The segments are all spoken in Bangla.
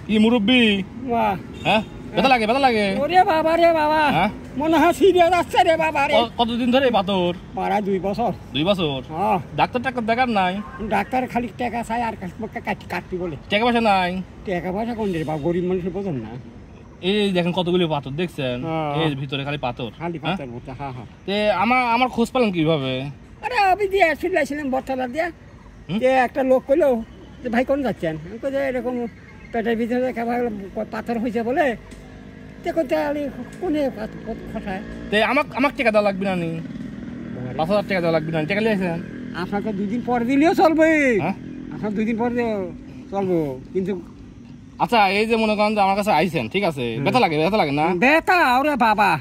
কি মুরব্বি বাহ হ্যাঁ ব্যথা লাগে ওরে বাবা রে বাবা হ্যাঁ মনে হয় সিরিয়াস আসছে রে বাবা রে কতদিন ধরে এই পাথর প্রায় 2 বছর 2 বছর ডাক্তার দেখার নাই ডাক্তার খালি টাকা চাই আর কাটতি বলে টাকা পয়সা নাই টাকা পয়সা কোন রে বাবা গরিব মানুষের বোঝেন না এই দেখেন কতগুলি পাথর দেখছেন এর ভিতরে খালি পাথর হ্যাঁ তে আমার খোঁজ পেলেন কিভাবে আরে আমি দিয়ে শুনলাম বটতলা দিয়ে যে একটা লোক কইলো যে ভাই কোন যাচ্ছেন আমি কই যে এরকম পেটের ভিতরে পাথর হয়েছে বলে দেখুন তাহলে কোনে খসায় তে আমাকে টাকা দেওয়া লাগবে না নি 5,000 টাকা দেওয়া লাগবে না টাকা লিয়েছেন আপনাকে 2 দিন পর দিলেও চলবে আপনার 2 দিন পর চলবো কিন্তু আচ্ছা এই যে মনে করেন যে আমার কাছে আইছেন ঠিক আছে ব্যথা লাগে না ব্যথা ওরে বাবা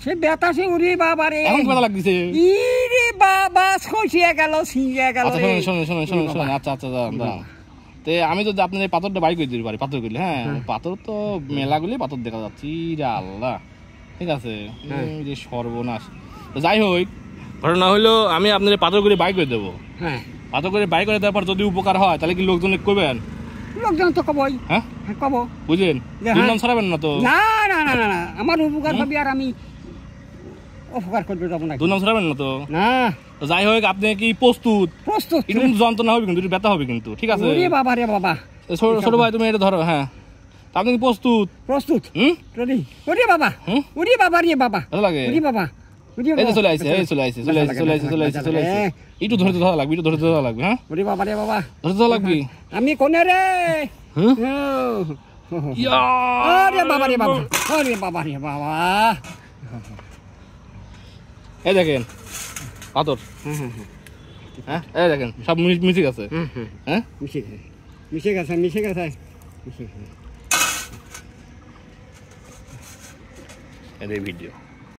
সে ব্যথা সে উরি বাবা রে এখন ব্যথা লাগছে ইরে বাবা খসিয়া গেল ছিঁড়ে গেল শুনুন আচ্ছা দাঁড়ান তে আমি যদি আপনার এই পাথরটা বাড়ি করে দিতে পারি পাথর করলে হ্যাঁ পাথর তো মেলাগুলি পাথর দেখা যাচ্ছে রে আল্লাহ ঠিক আছে যে সর্বনাশ তো যাই হোক ঘটনা হইলো আমি আপনার পাথর করে বাই করে দেবো হ্যাঁ পাথর করে বাই করে দেওয়ার পর যদি উপকার হয় তাহলে কি লোকজন করবেন লোকজন তো কবই হ্যাঁ কব বুঝলেন দুর্নাম ছড়াবেন না তো না আমার উপকার হবে আর আমি অপকার করবে যাবো না দুর্নাম ছড়াবেন না তো না যাই হোক আপনি কি প্রস্তুত একটু কিন্তু যন্ত্রণা হবে কিন্তু একটু ব্যথা হবে কিন্তু ঠিক আছে ওরে বাবা রে বাবা ছোট ভাই তুমি এটা ধরো হ্যাঁ আপনি কি প্রস্তুত রেডি ওরে বাবা রে বাবা ভালো লাগে ওরে বাবা এই যে চলে আইছে একটু ধরতে ধরা লাগবে হ্যাঁ ওরে বাবা রে বাবা ধরতে ধরা লাগবে আমি কোনে রে আরে বাবা রে বাবা এই দেখেন পাথর হ্যাঁ এই দেখেন সব মিশে গেছে হ্যাঁ মিশে গেছে এই ভিডিও